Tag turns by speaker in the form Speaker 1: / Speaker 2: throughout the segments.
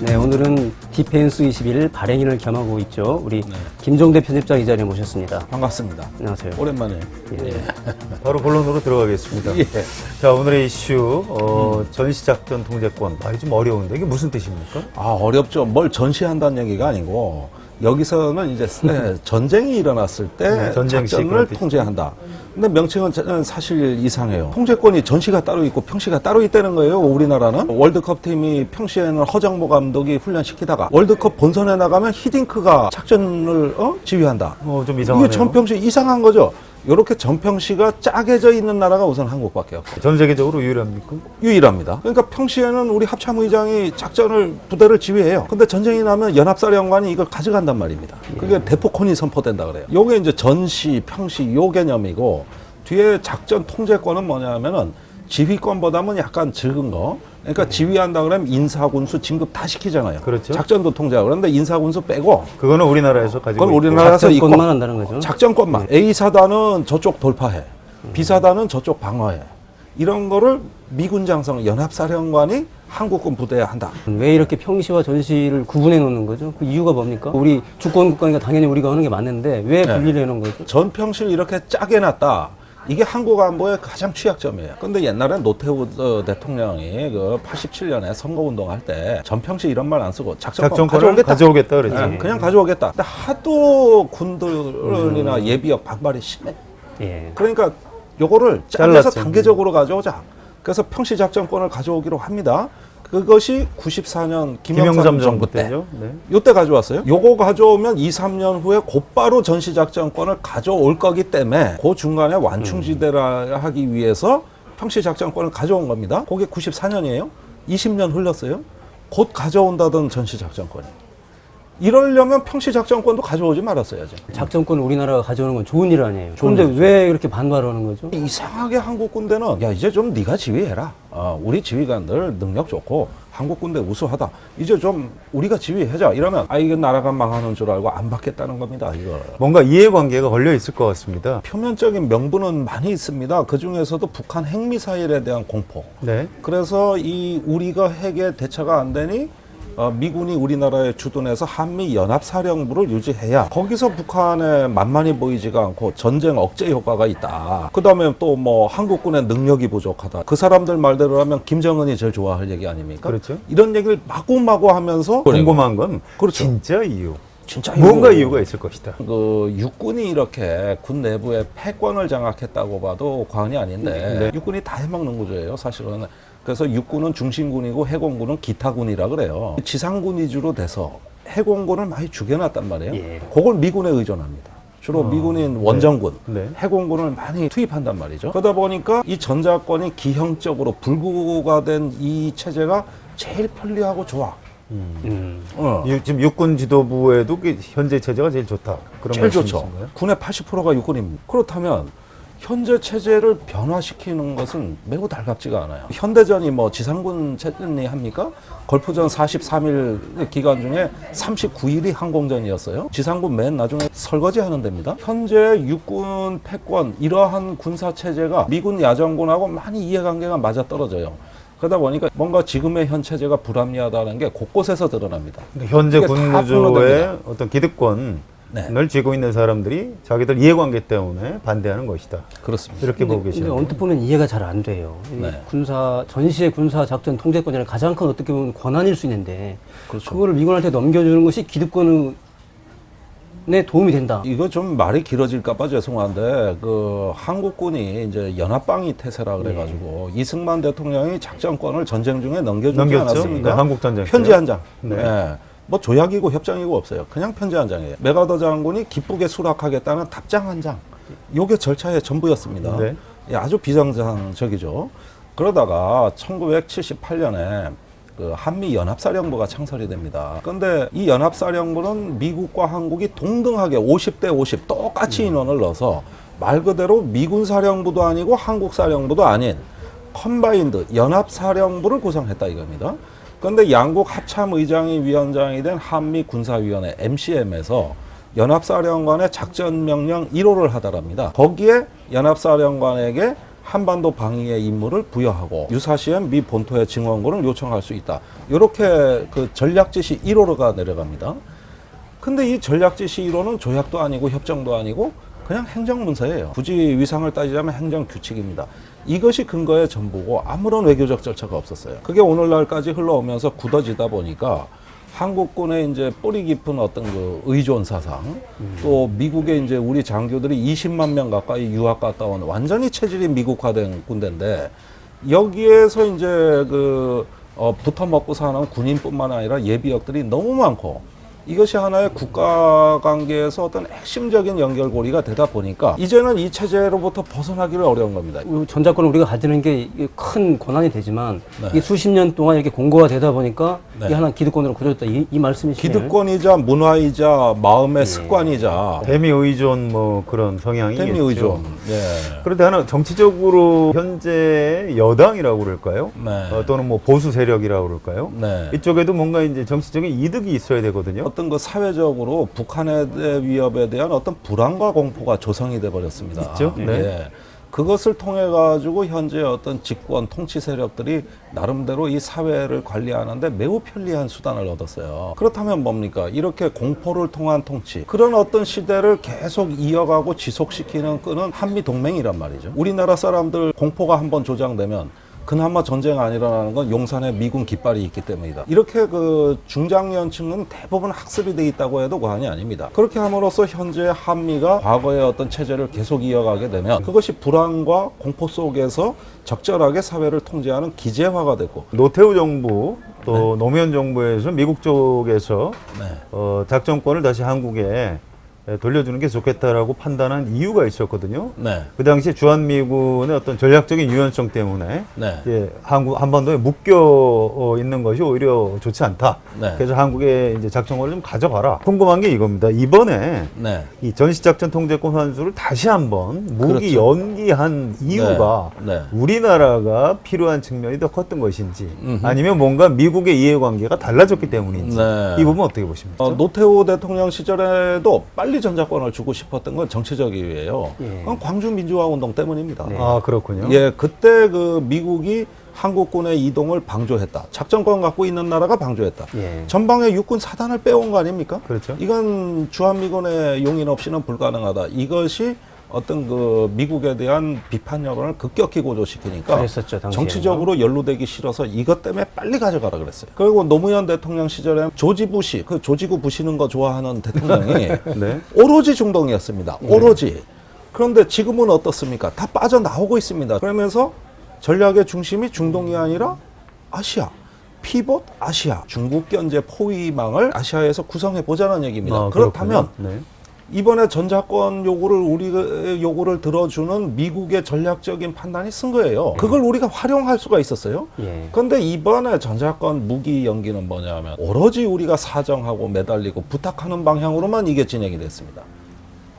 Speaker 1: 네, 오늘은 디펜스 21 발행인을 겸하고 있죠. 우리 김종대 편집장 이 자리에 모셨습니다.
Speaker 2: 반갑습니다.
Speaker 1: 안녕하세요.
Speaker 2: 오랜만에.
Speaker 3: 바로 본론으로 들어가겠습니다.
Speaker 2: 예.
Speaker 3: 자, 오늘의 이슈, 전시작전 통제권. 이게 좀 어려운데 이게 무슨 뜻입니까?
Speaker 2: 어렵죠. 뭘 전시한다는 얘기가 아니고 여기서는 이제 전쟁이 일어났을 때
Speaker 3: 전쟁
Speaker 2: 작전을 통제한다. 근데 명칭은 사실 이상해요. 통제권이 전시가 따로 있고 평시가 따로 있다는 거예요. 우리나라는 월드컵 팀이 평시에는 허정모 감독이 훈련시키다가 월드컵 본선에 나가면 히딩크가 작전을 지휘한다.
Speaker 3: 좀 이상하네요.
Speaker 2: 이게 전평시 이상한 거죠. 이렇게 전평시가 짜게져 있는 나라가 우선 한국밖에 없어요.
Speaker 3: 전 세계적으로 유일합니까?
Speaker 2: 유일합니다. 그러니까 평시에는 우리 합참의장이 작전을 부대를 지휘해요. 근데 전쟁이 나면 연합사령관이 이걸 가져간단 말입니다. 그게 대포콘이 선포된다 그래요. 요게 이제 전시, 평시 요 개념이고 뒤에 작전 통제권은 뭐냐면은 지휘권보다는 약간 적은 거. 그러니까 지휘한다 그러면 인사군수 진급 다 시키잖아요.
Speaker 3: 그렇죠.
Speaker 2: 작전도 통제하고 그런데 인사군수 빼고
Speaker 3: 그거는 우리나라에서 가지고
Speaker 2: 그건
Speaker 3: 있고.
Speaker 2: 우리나라에서 있고
Speaker 1: 작전권만 한다는 거죠.
Speaker 2: 작전권만. A사단은 저쪽 돌파해. B사단은 저쪽 방어해. 이런 거를 미군 장성 연합사령관이 한국군 부대에 한다.
Speaker 1: 왜 이렇게 평시와 전시를 구분해 놓는 거죠? 그 이유가 뭡니까? 우리 주권 국가니까 당연히 우리가 하는 게 맞는데 왜 분리를 해 놓은 거죠?
Speaker 2: 전평시를 이렇게 짜게 놨다. 이게 한국 안보의 가장 취약점이에요. 근데 옛날에 노태우 대통령이 그 87년에 선거운동할 때 전평시 이런 말 안 쓰고
Speaker 3: 작전권을 가져오겠다 그랬지.
Speaker 2: 네, 그냥 가져오겠다. 근데 하도 군들이나 예비역 반발이 심해.
Speaker 1: 예.
Speaker 2: 그러니까 요거를 잘라서
Speaker 3: 잘랐죠.
Speaker 2: 단계적으로 가져오자. 그래서 평시 작전권을 가져오기로 합니다. 그것이 94년 김영삼 정부 때.
Speaker 3: 때죠. 네.
Speaker 2: 요때 가져왔어요. 요거 가져오면 2, 3년 후에 곧바로 전시작전권을 가져올 거기 때문에 그 중간에 완충지대라 하기 위해서 평시작전권을 가져온 겁니다. 그게 94년이에요. 20년 흘렀어요. 곧 가져온다던 전시작전권이. 이러려면 평시작전권도 가져오지 말았어야죠.
Speaker 1: 작전권을 우리나라가 가져오는 건 좋은 일 아니에요. 그런데 왜 이렇게 반발을 하는 거죠?
Speaker 2: 이상하게 한국 군대는 야 이제 좀 네가 지휘해라. 우리 지휘관들 능력 좋고 한국 군대 우수하다. 이제 좀 우리가 지휘해자. 이러면 이게 나라가 망하는 줄 알고 안 받겠다는 겁니다. 이거.
Speaker 3: 뭔가 이해관계가 걸려 있을 것 같습니다.
Speaker 2: 표면적인 명분은 많이 있습니다. 그 중에서도 북한 핵미사일에 대한 공포.
Speaker 3: 네.
Speaker 2: 그래서 이 우리가 핵에 대처가 안 되니 미군이 우리나라에 주둔해서 한미 연합사령부를 유지해야 거기서 북한에 만만히 보이지가 않고 전쟁 억제 효과가 있다. 그 다음에 또 뭐 한국군의 능력이 부족하다. 그 사람들 말대로 하면 김정은이 제일 좋아할 얘기 아닙니까?
Speaker 3: 그렇죠.
Speaker 2: 이런 얘기를 마구마구 하면서
Speaker 3: 궁금한 건
Speaker 2: 그렇죠.
Speaker 3: 진짜 이유.
Speaker 2: 진짜
Speaker 3: 뭔가
Speaker 2: 이거
Speaker 3: 이유가 있을 것이다.
Speaker 2: 그 육군이 이렇게 군 내부에 패권을 장악했다고 봐도 과언이 아닌데
Speaker 3: 네.
Speaker 2: 육군이 다 해먹는 구조예요 사실은. 그래서 육군은 중심군이고 해공군은 기타군이라 그래요. 지상군 위주로 돼서 해공군을 많이 죽여놨단 말이에요.
Speaker 1: 예.
Speaker 2: 그걸 미군에 의존합니다. 주로 미군인 원정군,
Speaker 3: 네.
Speaker 2: 해공군을 많이 투입한단 말이죠. 그러다 보니까 이 전자권이 기형적으로 불구가 된 이 체제가 제일 편리하고 좋아.
Speaker 3: 지금 육군 지도부에도 현재 체제가 제일 좋다. 그런
Speaker 2: 제일 좋죠.
Speaker 3: 말씀이신가요?
Speaker 2: 군의 80%가 육군입니다. 그렇다면 현재 체제를 변화시키는 것은 매우 달갑지가 않아요. 현대전이 뭐 지상군 체전이 합니까? 걸프전 43일 기간 중에 39일이 항공전이었어요. 지상군 맨 나중에 설거지하는 데입니다. 현재 육군 패권 이러한 군사 체제가 미군 야전군하고 많이 이해관계가 맞아떨어져요. 그러다 보니까 뭔가 지금의 현 체제가 불합리하다는 게 곳곳에서 드러납니다.
Speaker 3: 현재
Speaker 2: 이게 다
Speaker 3: 군구조의
Speaker 2: 분노됩니다.
Speaker 3: 어떤 기득권을
Speaker 2: 네.
Speaker 3: 쥐고 있는 사람들이 자기들 이해관계 때문에 반대하는 것이다.
Speaker 2: 그렇습니다.
Speaker 3: 이렇게 보고
Speaker 1: 근데
Speaker 3: 계시네요.
Speaker 1: 언뜻 보면 이해가 잘 안 돼요. 이
Speaker 2: 네.
Speaker 1: 전시의 군사 작전 통제권이라는 가장 큰 어떻게 보면 권한일 수 있는데
Speaker 2: 그렇죠.
Speaker 1: 그거를 미군한테 넘겨주는 것이 기득권에 도움이 된다.
Speaker 2: 이거 좀 말이 길어질까봐 죄송한데 그 한국군이 이제 연합방위 태세라 그래가지고 이승만 대통령이 작전권을 전쟁 중에 넘겨주지 않았습니까?
Speaker 3: 네, 한국 전쟁
Speaker 2: 편지
Speaker 3: 때요?
Speaker 2: 한 장.
Speaker 3: 네.
Speaker 2: 네. 뭐 조약이고 협정이고 없어요. 그냥 편지 한 장이에요. 메가더 장군이 기쁘게 수락하겠다는 답장 한 장. 요게 절차의 전부였습니다.
Speaker 3: 네.
Speaker 2: 예, 아주 비정상적이죠. 그러다가 1978년에 그 한미 연합사령부가 창설이 됩니다. 그런데 이 연합사령부는 미국과 한국이 동등하게 50대 50 똑같이 인원을 넣어서 말 그대로 미군 사령부도 아니고 한국 사령부도 아닌 컴바인드 연합사령부를 구성했다 이겁니다. 그런데 양국 합참의장이 위원장이 된 한미군사위원회 MCM에서 연합사령관의 작전명령 1호를 하더랍니다. 거기에 연합사령관에게 한반도 방위의 임무를 부여하고 유사시엔 미 본토의 증원군을 요청할 수 있다. 이렇게 그 전략지시 1호가 내려갑니다. 근데 이 전략지시 1호는 조약도 아니고 협정도 아니고 그냥 행정문서예요. 굳이 위상을 따지자면 행정규칙입니다. 이것이 근거의 전부고 아무런 외교적 절차가 없었어요. 그게 오늘날까지 흘러오면서 굳어지다 보니까 한국군의 이제 뿌리 깊은 어떤 그 의존 사상, 또 미국의 이제 우리 장교들이 20만 명 가까이 유학 갔다 온 완전히 체질이 미국화된 군대인데 여기에서 이제 붙어 먹고 사는 군인뿐만 아니라 예비역들이 너무 많고 이것이 하나의 국가 관계에서 어떤 핵심적인 연결고리가 되다 보니까 이제는 이 체제로부터 벗어나기를 어려운 겁니다.
Speaker 1: 전자권을 우리가 가지는 게 큰 권한이 되지만
Speaker 2: 네.
Speaker 1: 이게 수십 년 동안 이렇게 공고가 되다 보니까
Speaker 2: 네.
Speaker 1: 이게 하나 기득권으로 굳어졌다 이 말씀이시네요.
Speaker 2: 기득권이자 문화이자 마음의 습관이자
Speaker 3: 대미 의존 뭐 그런 성향이
Speaker 2: 대미
Speaker 3: 있죠.
Speaker 2: 의존. 예.
Speaker 3: 그런데 하나 정치적으로 현재 여당이라고 그럴까요?
Speaker 2: 네.
Speaker 3: 또는 뭐 보수 세력이라고 그럴까요?
Speaker 2: 네.
Speaker 3: 이쪽에도 뭔가 이제 정치적인 이득이 있어야 되거든요.
Speaker 2: 어떤 그 사회적으로 북한의 위협에 대한 어떤 불안과 공포가 조성이 돼 버렸습니다.
Speaker 3: 있죠? 네.
Speaker 2: 예. 그것을 통해 가지고 현재 어떤 집권 통치 세력들이 나름대로 이 사회를 관리하는데 매우 편리한 수단을 얻었어요. 그렇다면 뭡니까? 이렇게 공포를 통한 통치, 그런 어떤 시대를 계속 이어가고 지속시키는 끈은 한미 동맹이란 말이죠. 우리나라 사람들 공포가 한번 조장되면 그나마 전쟁 안 일어나는 건 용산에 미군 깃발이 있기 때문이다. 이렇게 그 중장년층은 대부분 학습이 돼 있다고 해도 과언이 아닙니다. 그렇게 함으로써 현재 한미가 과거의 어떤 체제를 계속 이어가게 되면 그것이 불안과 공포 속에서 적절하게 사회를 통제하는 기재화가 됐고
Speaker 3: 노태우 정부 또 노무현 정부에서 미국 쪽에서 작전권을 다시 한국에 돌려주는 게 좋겠다라고 판단한 이유가 있었거든요.
Speaker 2: 네.
Speaker 3: 그 당시에 주한미군의 어떤 전략적인 유연성 때문에
Speaker 2: 네.
Speaker 3: 이제 한반도에 묶여 있는 것이 오히려 좋지 않다.
Speaker 2: 네.
Speaker 3: 그래서 한국에 이제 작전권을 좀 가져가라. 궁금한 게 이겁니다. 이번에
Speaker 2: 네.
Speaker 3: 이 전시작전 통제권 환수를 다시 한번 무기
Speaker 2: 그렇죠.
Speaker 3: 연기한 이유가
Speaker 2: 네. 네.
Speaker 3: 우리나라가 필요한 측면이 더 컸던 것인지
Speaker 2: 음흠.
Speaker 3: 아니면 뭔가 미국의 이해관계가 달라졌기 때문인지
Speaker 2: 네.
Speaker 3: 이 부분 어떻게 보십니까?
Speaker 2: 노태우 대통령 시절에도 빨리 전자권을 주고 싶었던 건 정치적 이유예요.
Speaker 1: 예.
Speaker 2: 그건 광주 민주화 운동 때문입니다.
Speaker 1: 네.
Speaker 3: 아 그렇군요.
Speaker 2: 예, 그때 그 미국이 한국군의 이동을 방조했다. 작전권 갖고 있는 나라가 방조했다.
Speaker 1: 예.
Speaker 2: 전방에 육군 사단을 빼온 거 아닙니까?
Speaker 3: 그렇죠.
Speaker 2: 이건 주한미군의 용인 없이는 불가능하다. 이것이 어떤 그 미국에 대한 비판 여론을 급격히 고조시키니까
Speaker 1: 그랬었죠, 당시에는.
Speaker 2: 정치적으로 연루되기 싫어서 이것 때문에 빨리 가져가라 그랬어요. 그리고 노무현 대통령 시절에 조지 부시, 그 조지고 부시는 거 좋아하는 대통령이
Speaker 3: 네.
Speaker 2: 오로지 중동이었습니다. 오로지. 그런데 지금은 어떻습니까? 다 빠져나오고 있습니다. 그러면서 전략의 중심이 중동이 아니라 아시아. 피봇 아시아. 중국 견제 포위망을 아시아에서 구성해 보자는 얘기입니다.
Speaker 3: 아,
Speaker 2: 그렇다면
Speaker 3: 그렇군요. 네.
Speaker 2: 이번에 전자권 우리 요구를 들어주는 미국의 전략적인 판단이 쓴 거예요. 그걸 우리가 활용할 수가 있었어요.
Speaker 1: 예.
Speaker 2: 그런데 이번에 전자권 무기 연기는 뭐냐면 오로지 우리가 사정하고 매달리고 부탁하는 방향으로만 이게 진행이 됐습니다.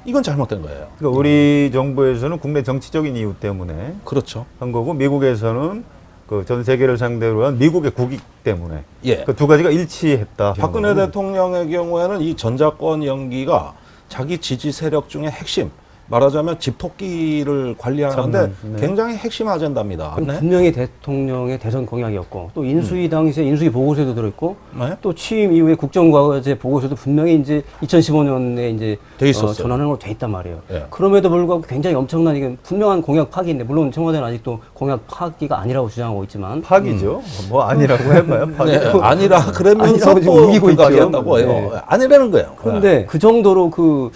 Speaker 2: 이건 잘못된 거예요.
Speaker 3: 그러니까 우리 정부에서는 국내 정치적인 이유 때문에
Speaker 2: 그렇죠.
Speaker 3: 한 거고 미국에서는 그 전 세계를 상대로 한 미국의 국익 때문에
Speaker 2: 예.
Speaker 3: 그 두 가지가 일치했다.
Speaker 2: 박근혜 대통령의 경우에는 이 전자권 연기가 자기 지지 세력 중에 핵심, 말하자면 집토끼를 관리하는데
Speaker 3: 참는, 네.
Speaker 2: 굉장히 핵심 아젠다입니다. 네.
Speaker 1: 분명히 대통령의 대선 공약이었고 또 인수위 당시에 인수위 보고서에도 들어있고
Speaker 2: 네.
Speaker 1: 또 취임 이후에 국정과제 보고서도 분명히 이제 2015년에 이제
Speaker 2: 돼 있었어요.
Speaker 1: 전환한 걸로 돼 있단 말이에요.
Speaker 2: 예.
Speaker 1: 그럼에도 불구하고 굉장히 엄청난 이게 분명한 공약 파기인데 물론 청와대는 아직도 공약 파기가 아니라고 주장하고 있지만
Speaker 3: 파기죠. 뭐 아니라고 해봐요. 파기.
Speaker 2: 네, 아니라 그러면서
Speaker 1: 아니라고 지금
Speaker 2: 또
Speaker 1: 우기고 있죠.
Speaker 2: 하겠다고 해요.
Speaker 1: 네.
Speaker 2: 아니라는 거예요.
Speaker 1: 그런데 그 정도로 그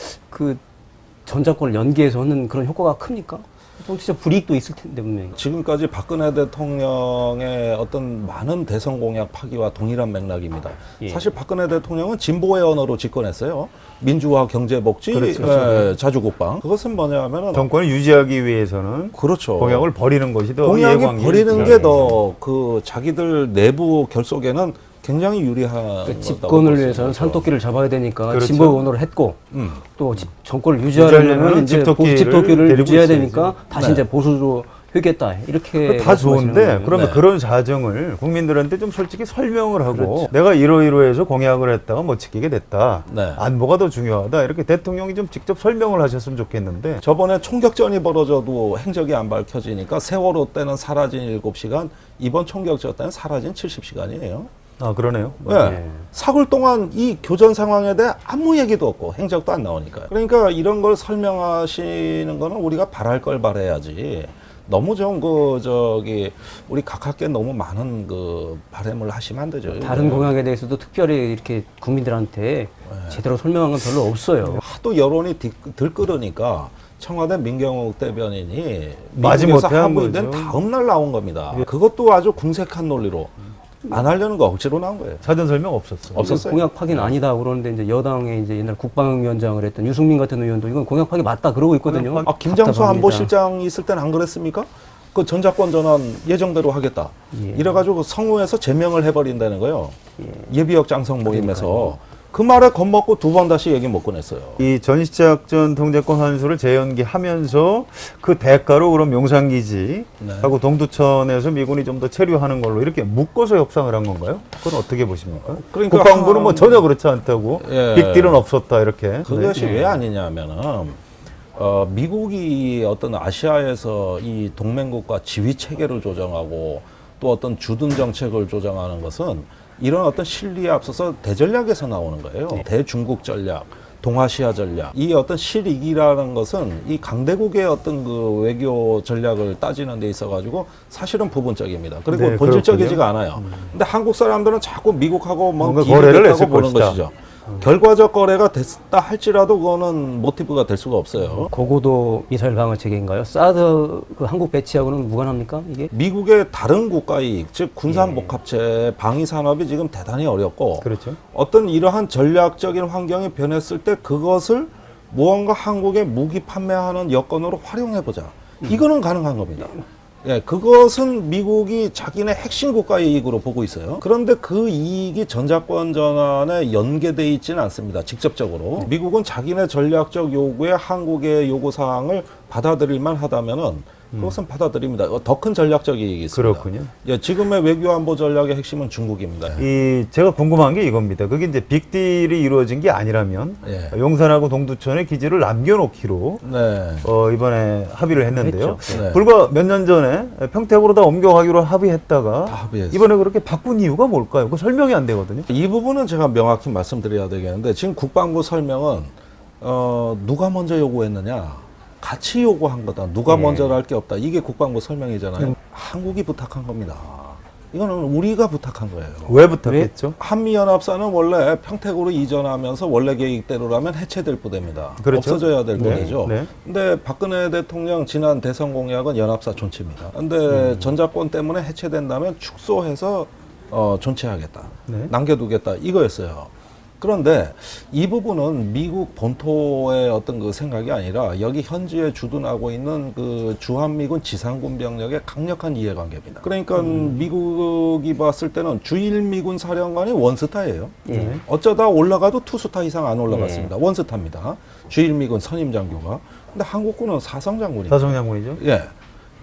Speaker 1: 전자권을 연기해서는 그런 효과가 큽니까? 정치적 불이익도 있을 텐데 분명히.
Speaker 2: 지금까지 박근혜 대통령의 어떤 많은 대선 공약 파기와 동일한 맥락입니다.
Speaker 1: 예.
Speaker 2: 사실 박근혜 대통령은 진보의 언어로 집권했어요. 민주화, 경제복지,
Speaker 3: 그렇죠.
Speaker 2: 자주국방. 그것은 뭐냐면은
Speaker 3: 정권을 유지하기 위해서는
Speaker 2: 그렇죠.
Speaker 3: 공약을 버리는 것이 더
Speaker 2: 공약이
Speaker 3: 이해관계가
Speaker 2: 버리는
Speaker 3: 있지
Speaker 2: 게 더 그 자기들 내부 결속에는 굉장히 유리한
Speaker 1: 그 집권을 위해서는 산토끼를 잡아야 되니까
Speaker 3: 그렇죠.
Speaker 1: 진보 언어를 했고 또 정권을
Speaker 3: 유지하려면
Speaker 1: 유지하려면 이제
Speaker 3: 집토끼를
Speaker 1: 집토끼를
Speaker 3: 데리고
Speaker 1: 유지해야
Speaker 3: 있어야지.
Speaker 1: 되니까 다시
Speaker 2: 네.
Speaker 1: 이제 보수로 회겠다 이렇게
Speaker 3: 다
Speaker 1: 말씀하시는
Speaker 3: 좋은데
Speaker 1: 거예요.
Speaker 3: 그러면
Speaker 2: 네.
Speaker 3: 그런 사정을 국민들한테 좀 솔직히 설명을 하고
Speaker 1: 그렇죠.
Speaker 3: 내가 이러이러해서 공약을 했다가 못 지키게 됐다.
Speaker 2: 네.
Speaker 3: 안보가 더 중요하다. 이렇게 대통령이 좀 직접 설명을 하셨으면 좋겠는데
Speaker 2: 저번에 총격전이 벌어져도 행적이 안 밝혀지니까 세월호 때는 사라진 7시간, 이번 총격전 때는 사라진 70시간이에요.
Speaker 3: 아 그러네요.
Speaker 2: 네. 사흘 동안 이 교전 상황에 대해 아무 얘기도 없고 행적도 안 나오니까요. 그러니까 이런 걸 설명하시는 거는 우리가 바랄 걸 바라야지. 너무 좀 우리 각하께 너무 많은 그 바람을 하시면 안 되죠.
Speaker 1: 다른 공약에 대해서도 특별히 이렇게 국민들한테 제대로 설명한 건 별로 없어요.
Speaker 2: 하도 여론이 들끓으니까 청와대 민경욱 대변인이
Speaker 3: 마지못해 한
Speaker 2: 한국된
Speaker 3: 거죠.
Speaker 2: 다음 날 나온 겁니다. 그것도 아주 궁색한 논리로 안 하려는 거 억지로 나온 거예요.
Speaker 3: 사전 설명 없었어.
Speaker 2: 없었어요.
Speaker 1: 공약 파기는 아니다 그러는데 이제 여당의 이제 옛날 국방위원장을 했던 유승민 같은 의원도 이건 공약 파기 맞다 그러고 있거든요.
Speaker 3: 공약
Speaker 2: 아, 김장수
Speaker 1: 답답합니다.
Speaker 2: 안보실장이 있을 땐 안 그랬습니까? 그 전작권 전환 예정대로 하겠다.
Speaker 1: 예.
Speaker 2: 이래가지고 성우에서 제명을 해버린다는 거예요. 예비역 장성 모임에서. 그 말에 겁먹고 2번 다시 얘기 못 꺼냈어요.
Speaker 3: 이 전시작전 통제권 환수를 재연기하면서 그 대가로 그럼 용산기지
Speaker 2: 네.
Speaker 3: 하고 동두천에서 미군이 좀 더 체류하는 걸로 이렇게 묶어서 협상을 한 건가요? 그건 어떻게 보십니까?
Speaker 2: 그러니까
Speaker 3: 국방부는 뭐 전혀 그렇지 않다고
Speaker 2: 예.
Speaker 3: 빅딜은 없었다 이렇게.
Speaker 2: 그것이
Speaker 3: 네.
Speaker 2: 왜 아니냐면은 미국이 어떤 아시아에서 이 동맹국가 지휘 체계를 조정하고 또 어떤 주둔 정책을 조정하는 것은 이런 어떤 실리에 앞서서 대전략에서 나오는 거예요. 대중국 전략, 동아시아 전략. 이 어떤 실익이라는 것은 이 강대국의 어떤 그 외교 전략을 따지는 데 있어 가지고 사실은 부분적입니다. 그리고
Speaker 3: 네,
Speaker 2: 본질적이지가 않아요. 근데 한국 사람들은 자꾸 미국하고
Speaker 3: 뭔가
Speaker 2: 뭐
Speaker 3: 거래를
Speaker 2: 기회를
Speaker 3: 했을
Speaker 2: 보는
Speaker 3: 것이다.
Speaker 2: 것이죠. 결과적 거래가 됐다 할지라도 그거는 모티브가 될 수가 없어요.
Speaker 1: 고고도 미사일 방어 체계인가요? 사드 그 한국 배치하고는 무관합니까 이게?
Speaker 2: 미국의 다른 국가 이익, 즉 군산복합체, 방위 산업이 지금 대단히 어렵고
Speaker 3: 그렇죠.
Speaker 2: 어떤 이러한 전략적인 환경이 변했을 때 그것을 무언가 한국에 무기 판매하는 여건으로 활용해 보자. 이거는 가능한 겁니다. 예, 그것은 미국이 자기네 핵심 국가의 이익으로 보고 있어요. 그런데 그 이익이 전작권 전환에 연계돼 있지는 않습니다. 직접적으로. 미국은 자기네 전략적 요구에 한국의 요구 사항을 받아들일만 하다면은 그것은 받아들입니다. 더 큰 전략적 이익이 있습니다.
Speaker 3: 그렇군요.
Speaker 2: 예, 지금의 외교 안보 전략의 핵심은 중국입니다.
Speaker 3: 제가 궁금한 게 이겁니다. 그게 이제 빅딜이 이루어진 게 아니라면
Speaker 2: 예.
Speaker 3: 용산하고 동두천에 기지를 남겨놓기로
Speaker 2: 네.
Speaker 3: 이번에 합의를 했는데요.
Speaker 1: 했죠.
Speaker 2: 네.
Speaker 3: 불과 몇 년 전에 평택으로 다 옮겨가기로 합의했다가
Speaker 2: 다 합의했어요.
Speaker 3: 이번에 그렇게 바꾼 이유가 뭘까요? 그 설명이 안 되거든요.
Speaker 2: 이 부분은 제가 명확히 말씀드려야 되겠는데 지금 국방부 설명은 누가 먼저 요구했느냐? 같이 요구한 거다. 누가 먼저 할 게 없다. 이게 국방부 설명이잖아요. 한국이 부탁한 겁니다. 이거는 우리가 부탁한 거예요.
Speaker 3: 왜 부탁했죠?
Speaker 2: 한미연합사는 원래 평택으로 이전하면서 원래 계획대로라면 해체될 부대입니다.
Speaker 3: 그렇죠.
Speaker 2: 없어져야 될
Speaker 3: 네.
Speaker 2: 부대죠.
Speaker 3: 네.
Speaker 2: 근데 박근혜 대통령 지난 대선 공약은 연합사 존치입니다. 근데 전작권 때문에 해체된다면 축소해서 존치하겠다.
Speaker 3: 네.
Speaker 2: 남겨두겠다. 이거였어요. 그런데 이 부분은 미국 본토의 어떤 그 생각이 아니라 여기 현지에 주둔하고 있는 그 주한미군 지상군 병력의 강력한 이해관계입니다. 그러니까 미국이 봤을 때는 주일미군 사령관이 원스타예요.
Speaker 1: 예.
Speaker 2: 어쩌다 올라가도 투스타 이상 안 올라갔습니다. 원스타입니다. 주일미군 선임장교가. 근데 한국군은 사성장군입니다.
Speaker 3: 사성장군이죠.
Speaker 2: 예.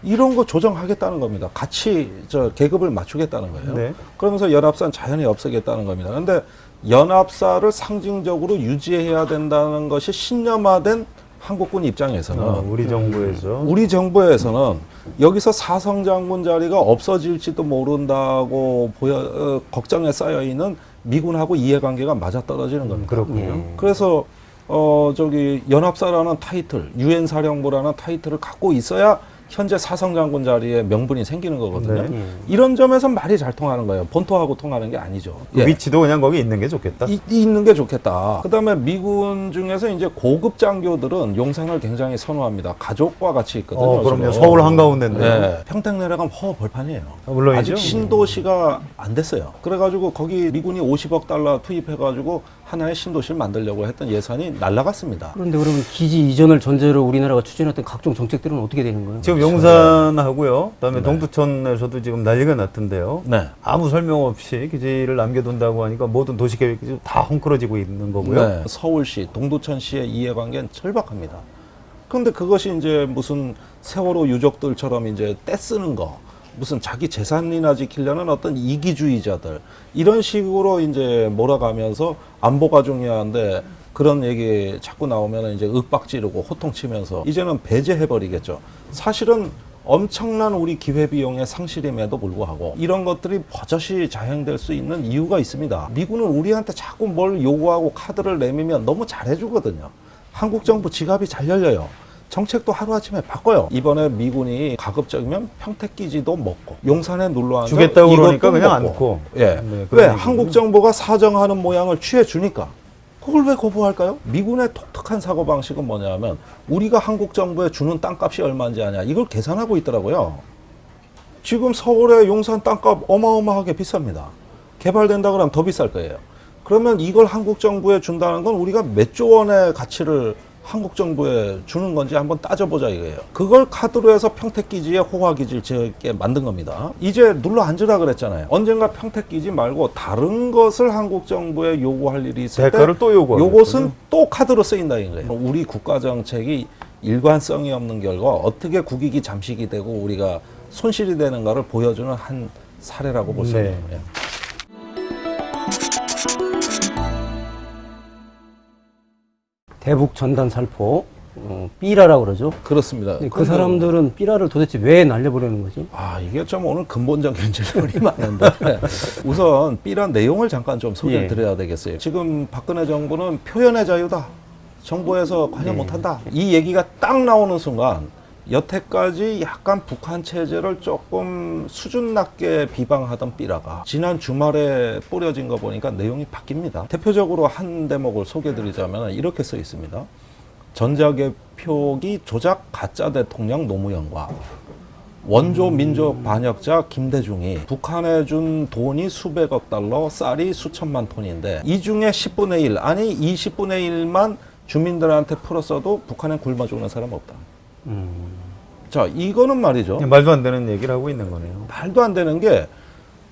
Speaker 2: 이런 거 조정하겠다는 겁니다. 같이 계급을 맞추겠다는 거예요.
Speaker 3: 네.
Speaker 2: 그러면서 연합사는 자연히 없애겠다는 겁니다. 그런데 연합사를 상징적으로 유지해야 된다는 것이 신념화된 한국군 입장에서는
Speaker 3: 우리 정부에서
Speaker 2: 우리 정부에서는 여기서 사성장군 자리가 없어질지도 모른다고 걱정에 쌓여 있는 미군하고 이해관계가 맞아떨어지는 겁니다.
Speaker 3: 그렇군요.
Speaker 1: 예.
Speaker 2: 그래서 연합사라는 타이틀, 유엔 사령부라는 타이틀을 갖고 있어야 현재 사성장군 자리에 명분이 생기는 거거든요.
Speaker 3: 네.
Speaker 2: 이런 점에서 말이 잘 통하는 거예요. 본토하고 통하는 게 아니죠.
Speaker 3: 그
Speaker 2: 예.
Speaker 3: 위치도 그냥 거기 있는 게 좋겠다.
Speaker 2: 있는 게 좋겠다. 그다음에 미군 중에서 이제 고급 장교들은 용산을 굉장히 선호합니다. 가족과 같이 있거든요.
Speaker 3: 그럼요.
Speaker 2: 주로.
Speaker 3: 서울 한가운데인데.
Speaker 2: 네. 평택 내려가면 벌판이에요.
Speaker 3: 물론이죠.
Speaker 2: 아직 신도시가 안 됐어요. 그래가지고 거기 미군이 50억 달러 투입해가지고 하나의 신도시를 만들려고 했던 예산이 날라갔습니다.
Speaker 1: 그런데 그러면 기지 이전을 전제로 우리나라가 추진했던 각종 정책들은 어떻게 되는 거예요?
Speaker 3: 지금 용산하고요. 그다음에 동두천에서도 지금 난리가 났던데요.
Speaker 2: 네.
Speaker 3: 아무 설명 없이 기지를 남겨둔다고 하니까 모든 도시 계획이 다 헝클어지고 있는 거고요.
Speaker 2: 네. 서울시, 동두천시의 이해관계는 절박합니다. 그런데 그것이 이제 무슨 세월호 유족들처럼 이제 떼쓰는 거, 무슨 자기 재산이나 지키려는 어떤 이기주의자들 이런 식으로 이제 몰아가면서 안보가 중요한데 그런 얘기 자꾸 나오면 이제 윽박지르고 호통치면서 이제는 배제해버리겠죠. 사실은 엄청난 우리 기회비용의 상실임에도 불구하고 이런 것들이 버젓이 자행될 수 있는 이유가 있습니다. 미군은 우리한테 자꾸 뭘 요구하고 카드를 내밀면 너무 잘해주거든요. 한국 정부 지갑이 잘 열려요. 정책도 하루아침에 바꿔요. 이번에 미군이 가급적이면 평택기지도 먹고 용산에 눌러앉아
Speaker 3: 주겠다고 그러니까 그냥
Speaker 2: 먹고.
Speaker 3: 안고.
Speaker 2: 예.
Speaker 3: 네,
Speaker 2: 왜
Speaker 3: 그런
Speaker 2: 한국
Speaker 3: 얘기군요.
Speaker 2: 정부가 사정하는 모양을 취해주니까 그걸 왜 거부할까요? 미군의 독특한 사고방식은 뭐냐면 우리가 한국 정부에 주는 땅값이 얼마인지 아냐 이걸 계산하고 있더라고요. 지금 서울의 용산 땅값 어마어마하게 비쌉니다. 개발된다 그러면 더 비쌀 거예요. 그러면 이걸 한국 정부에 준다는 건 우리가 몇 조 원의 가치를 한국 정부에 주는 건지 한번 따져보자 이거예요. 그걸 카드로 해서 평택기지에 호화기지를 짓게 만든 겁니다. 이제 눌러 앉으라 그랬잖아요. 언젠가 평택기지 말고 다른 것을 한국 정부에 요구할 일이 있을 때
Speaker 3: 대가를 또 요구하고
Speaker 2: 요것은 또 카드로 쓰인다 이거예요. 우리 국가 정책이 일관성이 없는 결과 어떻게 국익이 잠식이 되고 우리가 손실이 되는가를 보여주는 한 사례라고 볼 수
Speaker 3: 네.
Speaker 2: 있는 거예요.
Speaker 1: 대북 전단 살포, 삐라라고 그러죠.
Speaker 2: 그렇습니다.
Speaker 1: 그 사람들은 삐라를 도대체 왜 날려보려는 거지?
Speaker 2: 아, 이게 좀 오늘 근본적인 질문이 많은데 우선 삐란 내용을 잠깐 좀 소개를
Speaker 1: 예.
Speaker 2: 드려야 되겠어요. 지금 박근혜 정부는 표현의 자유다. 정부에서 관여 못한다. 이 얘기가 딱 나오는 순간 여태까지 약간 북한 체제를 조금 수준 낮게 비방하던 삐라가 지난 주말에 뿌려진 거 보니까 내용이 바뀝니다. 대표적으로 한 대목을 소개드리자면 이렇게 써 있습니다. 전자개표기 조작 가짜 대통령 노무현과 원조 민족 반역자 김대중이 북한에 준 돈이 수백억 달러, 쌀이 수천만 톤인데 이 중에 10분의 1, 아니 20분의 1만 주민들한테 풀었어도 북한엔 굶어 죽는 사람 없다. 자, 이거는 말이죠.
Speaker 3: 말도 안 되는 얘기를 하고 있는 거네요.
Speaker 2: 말도 안 되는 게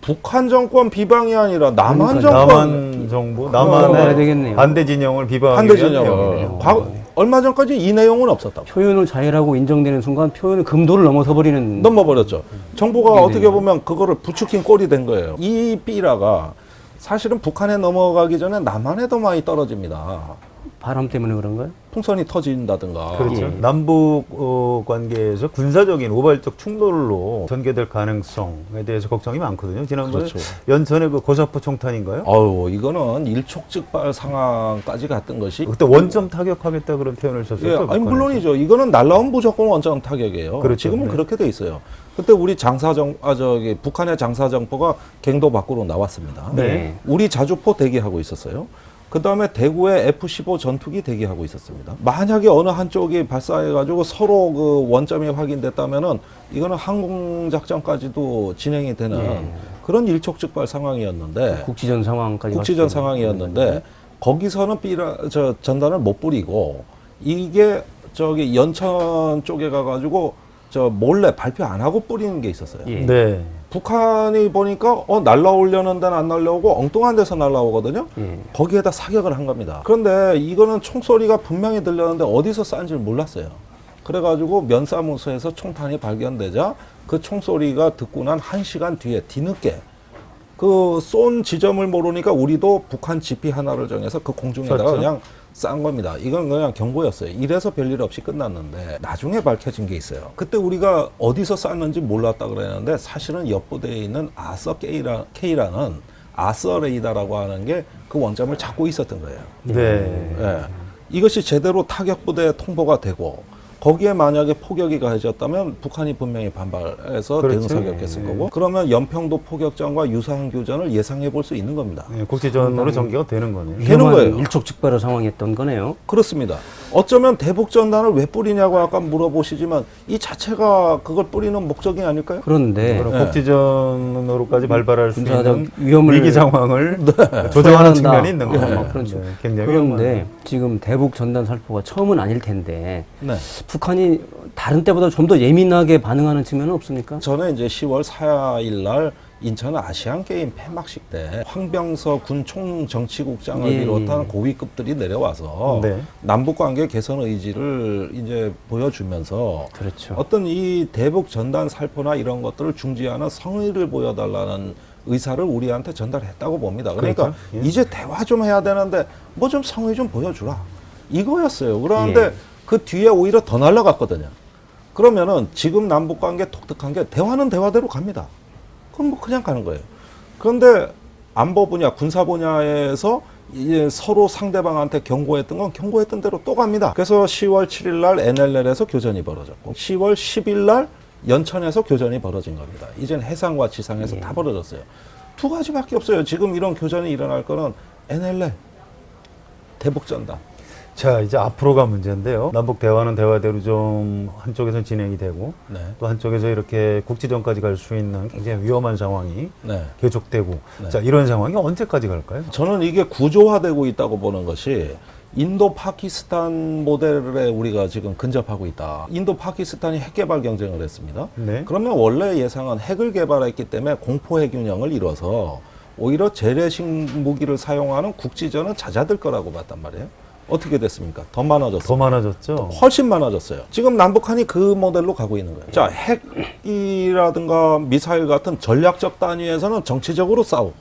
Speaker 2: 북한 정권 비방이 아니라 남한
Speaker 1: 그러니까요.
Speaker 2: 정권
Speaker 3: 남한 정부,
Speaker 1: 그러면
Speaker 3: 남한의
Speaker 1: 되겠네요.
Speaker 3: 반대 진영을 비방하기
Speaker 2: 반대
Speaker 3: 위한
Speaker 2: 진영을
Speaker 3: 내용이네요.
Speaker 2: 얼마 전까지 이 내용은 없었다고.
Speaker 1: 표현을 자유라고 인정되는 순간 표현의 금도를 넘어서 버리는.
Speaker 2: 넘어버렸죠. 정부가
Speaker 1: 네,
Speaker 2: 어떻게
Speaker 1: 네.
Speaker 2: 보면 그거를 부추긴 꼴이 된 거예요. 이 삐라가 사실은 북한에 넘어가기 전에 남한에도 많이 떨어집니다.
Speaker 1: 바람 때문에 그런가요?
Speaker 2: 풍선이 터진다든가.
Speaker 3: 그렇죠.
Speaker 1: 예.
Speaker 3: 남북 관계에서 군사적인 우발적 충돌로 전개될 가능성에 대해서 걱정이 많거든요. 지난번에
Speaker 2: 그렇죠.
Speaker 3: 연천의 그 고사포 총탄인가요?
Speaker 2: 아유, 이거는 일촉즉발 상황까지 갔던 것이.
Speaker 3: 그때 원점 타격하겠다 그런 표현을 썼었죠.
Speaker 2: 예, 아니
Speaker 3: 북한에서.
Speaker 2: 물론이죠. 이거는 날라온 무조건 원점 타격이에요.
Speaker 3: 그렇죠.
Speaker 2: 지금은
Speaker 3: 네.
Speaker 2: 그렇게 돼 있어요. 그때 우리 북한의 장사정포가 갱도 밖으로 나왔습니다.
Speaker 1: 네.
Speaker 2: 우리 자주포 대기하고 있었어요. 그 다음에 대구에 F-15 전투기 대기하고 있었습니다. 만약에 어느 한쪽이 발사해가지고 서로 그 원점이 확인됐다면은 이거는 항공작전까지도 진행이 되는 그런 일촉즉발 상황이었는데
Speaker 1: 국지전 상황까지.
Speaker 2: 국지전
Speaker 1: 갔어요.
Speaker 2: 상황이었는데 거기서는 전단을 못 뿌리고 이게 저기 연천 쪽에 가가지고 저 몰래 발표 안 하고 뿌리는 게 있었어요.
Speaker 1: 예.
Speaker 3: 네.
Speaker 2: 북한이 보니까 날라오려는 데는 안 날라오고 엉뚱한 데서 날라오거든요.
Speaker 1: 예.
Speaker 2: 거기에다 사격을 한 겁니다. 그런데 이거는 총소리가 분명히 들렸는데 어디서 싼지 몰랐어요. 그래가지고 면사무소에서 총탄이 발견되자 그 총소리가 듣고 난 1시간 뒤에 뒤늦게 그 쏜 지점을 모르니까 우리도 북한 지피 하나를 정해서 그 공중에다가
Speaker 3: 쐈죠?
Speaker 2: 그냥 싼 겁니다. 이건 그냥 경고였어요. 이래서 별일 없이 끝났는데 나중에 밝혀진 게 있어요. 그때 우리가 어디서 쐈는지 몰랐다 그랬는데 사실은 옆부대에 있는 아서 K라는 아서 레이더라고 하는 게 그 원점을 잡고 있었던 거예요.
Speaker 3: 네.
Speaker 2: 예. 이것이 제대로 타격 부대에 통보가 되고 거기에 만약에 포격이 가해졌다면 북한이 분명히 반발해서
Speaker 3: 그렇죠.
Speaker 2: 대응 사격했을 거고 그러면 연평도 포격전과 유사한 교전을 예상해 볼 수 있는 겁니다.
Speaker 3: 네, 국지전으로 전개가 되는 거네요.
Speaker 2: 되는
Speaker 1: 위험한
Speaker 2: 거예요.
Speaker 1: 일촉즉발의 상황이었던 거네요.
Speaker 2: 그렇습니다. 어쩌면 대북전단을 왜 뿌리냐고 아까 물어보시지만 이 자체가 그걸 뿌리는 목적이 아닐까요?
Speaker 1: 그런데
Speaker 3: 그럼
Speaker 2: 네.
Speaker 3: 국지전으로까지 발발할 수
Speaker 1: 군사적
Speaker 3: 있는
Speaker 1: 위험을
Speaker 3: 위기 상황을 조정하는
Speaker 1: 조장한다.
Speaker 3: 측면이 있는 거예요.
Speaker 1: 그렇죠.
Speaker 3: 네, 굉장히
Speaker 1: 그런데
Speaker 3: 위험하네요.
Speaker 1: 지금 대북 전단 살포가 처음은 아닐 텐데
Speaker 2: 네.
Speaker 1: 북한이 다른 때보다 좀 더 예민하게 반응하는 측면은 없습니까?
Speaker 2: 전에 이제 10월 4일 날 인천 아시안 게임 폐막식 때 황병서 군 총정치국장을
Speaker 1: 예,
Speaker 2: 비롯한
Speaker 1: 예.
Speaker 2: 고위급들이 내려와서
Speaker 3: 네.
Speaker 2: 남북 관계 개선 의지를 이제 보여주면서
Speaker 1: 그렇죠.
Speaker 2: 어떤 이 대북 전단 살포나 이런 것들을 중지하는 성의를 보여달라는 의사를 우리한테 전달했다고 봅니다. 그러니까
Speaker 3: 그렇죠. 예.
Speaker 2: 이제 대화 좀 해야 되는데 뭐 좀 성의 좀 보여주라. 이거였어요. 그런데
Speaker 1: 예.
Speaker 2: 그 뒤에 오히려 더 날라갔거든요. 그러면은 지금 남북 관계 독특한 게 대화는 대화대로 갑니다. 그럼 뭐 그냥 가는 거예요. 그런데 안보 분야, 군사 분야에서 이제 서로 상대방한테 경고했던 건 경고했던 대로 또 갑니다. 그래서 10월 7일 날 NLL에서 교전이 벌어졌고 10월 10일 날 연천에서 교전이 벌어진 겁니다. 이젠 해상과 지상에서 다 벌어졌어요. 두 가지밖에 없어요. 지금 이런 교전이 일어날 거는 NLL, 대북전단.
Speaker 3: 자, 이제 앞으로가 문제인데요. 남북 대화는 대화대로 좀 한쪽에서 진행이 되고
Speaker 2: 네.
Speaker 3: 또 한쪽에서 이렇게 국지전까지 갈 수 있는 굉장히 위험한 상황이
Speaker 2: 네.
Speaker 3: 계속되고
Speaker 2: 네.
Speaker 3: 자, 이런 상황이 언제까지 갈까요?
Speaker 2: 저는 이게 구조화되고 있다고 보는 것이 인도 파키스탄 모델에 우리가 지금 근접하고 있다. 인도 파키스탄이 핵 개발 경쟁을 했습니다.
Speaker 3: 네.
Speaker 2: 그러면 원래 예상은 핵을 개발했기 때문에 공포 핵균형을 이뤄서 오히려 재래식 무기를 사용하는 국지전은 잦아들 거라고 봤단 말이에요. 어떻게 됐습니까? 더 많아졌어요.
Speaker 3: 더 많아졌죠.
Speaker 2: 훨씬 많아졌어요. 지금 남북한이 그 모델로 가고 있는 거예요. 자, 핵이라든가 미사일 같은 전략적 단위에서는 정치적으로 싸우고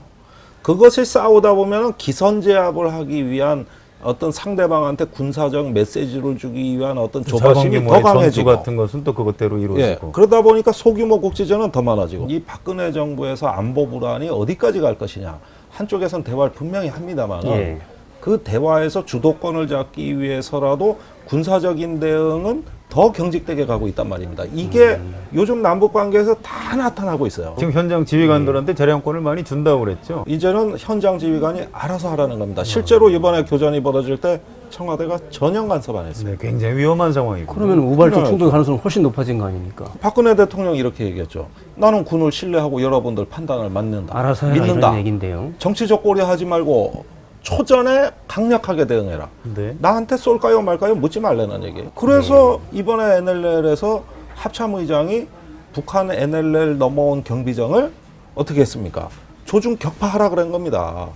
Speaker 2: 그것을 싸우다 보면 기선제압을 하기 위한 어떤 상대방한테 군사적 메시지를 주기 위한 어떤 조바심이 더
Speaker 3: 자본규모의 전투
Speaker 2: 강해지고
Speaker 3: 같은 것은 또 그것대로
Speaker 2: 예,
Speaker 3: 이루어지고
Speaker 2: 그러다 보니까 소규모 국지전은 더 많아지고 이 박근혜 정부에서 안보 불안이 어디까지 갈 것이냐 한쪽에선 대화를 분명히 합니다만
Speaker 1: 예.
Speaker 2: 그 대화에서 주도권을 잡기 위해서라도 군사적인 대응은 더 경직되게 가고 있단 말입니다. 이게 요즘 남북 관계에서 다 나타나고 있어요.
Speaker 3: 지금 현장 지휘관들한테 재량권을 많이 준다고 그랬죠.
Speaker 2: 이제는 현장 지휘관이 알아서 하라는 겁니다. 실제로 이번에 교전이 벌어질 때 청와대가 전혀 간섭 안 했어요.
Speaker 3: 네, 굉장히 위험한 상황이고.
Speaker 1: 그러면 우발적
Speaker 2: 그래요.
Speaker 1: 충돌 가능성이 훨씬 높아진 거 아닙니까?
Speaker 2: 박근혜 대통령이 이렇게 얘기했죠. 나는 군을 신뢰하고 여러분들 판단을 맡는다.
Speaker 1: 알아서 해라
Speaker 2: 믿는다.
Speaker 1: 이런 얘기인데요.
Speaker 2: 정치적 고려하지 말고 초전에 강력하게 대응해라.
Speaker 3: 네.
Speaker 2: 나한테 쏠까요 말까요 묻지 말라는 얘기예요. 그래서 이번에 NLL에서 합참의장이 북한 NLL 넘어온 경비정을 어떻게 했습니까? 조중 격파하라 그런 겁니다.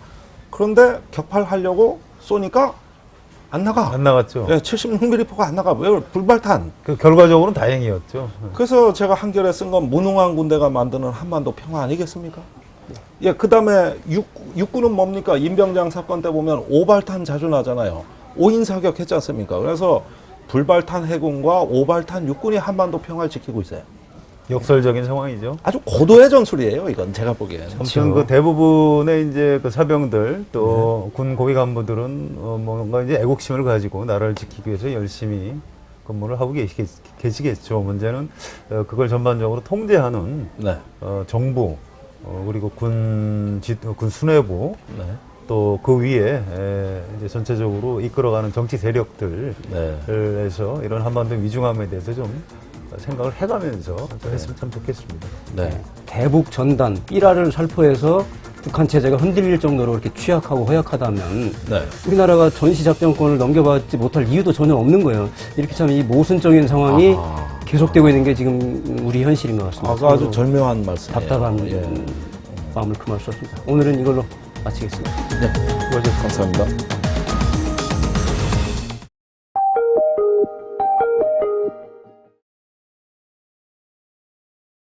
Speaker 2: 그런데 격파를 하려고 쏘니까 안 나가.
Speaker 3: 안 나갔죠.
Speaker 2: 예, 76mm포가 안 나가. 왜? 불발탄.
Speaker 3: 그 결과적으로는 다행이었죠.
Speaker 2: 그래서 제가 한결에 쓴 건 무능한 군대가 만드는 한반도 평화 아니겠습니까? 예, 그 다음에 육군은 뭡니까? 임병장 사건 때 보면 오발탄 자주 나잖아요. 5인 사격 했지 않습니까? 그래서 불발탄 해군과 오발탄 육군이 한반도 평화를 지키고 있어요.
Speaker 3: 역설적인 상황이죠.
Speaker 2: 아주 고도의 전술이에요, 이건 제가 보기에는.
Speaker 3: 아무튼 그 대부분의 이제 그 사병들 또 군 고위 간부들은 뭔가 이제 애국심을 가지고 나라를 지키기 위해서 열심히 근무를 하고 계시겠죠. 문제는 그걸 전반적으로 통제하는
Speaker 2: 네.
Speaker 3: 정부 그리고 군 수뇌부
Speaker 2: 네.
Speaker 3: 또 그 위에 이제 전체적으로 이끌어가는 정치 세력들에서
Speaker 2: 네.
Speaker 3: 이런 한반도 위중함에 대해서 좀 생각을 해가면서 좀 했으면 참 좋겠습니다.
Speaker 2: 네.
Speaker 1: 대북 전단 삐라를 살포해서 북한 체제가 흔들릴 정도로 이렇게 취약하고 허약하다면
Speaker 2: 네.
Speaker 1: 우리나라가 전시작전권을 넘겨받지 못할 이유도 전혀 없는 거예요. 이렇게 참 이 모순적인 상황이
Speaker 2: 아하.
Speaker 1: 계속되고 있는 게 지금 우리 현실인 것 같습니다.
Speaker 2: 아주 절묘한 말씀이에요.
Speaker 1: 답답한
Speaker 2: 예.
Speaker 1: 마음을 금할 수 없습니다. 오늘은 이걸로 마치겠습니다.
Speaker 2: 네. 수고하셨습니다. 감사합니다.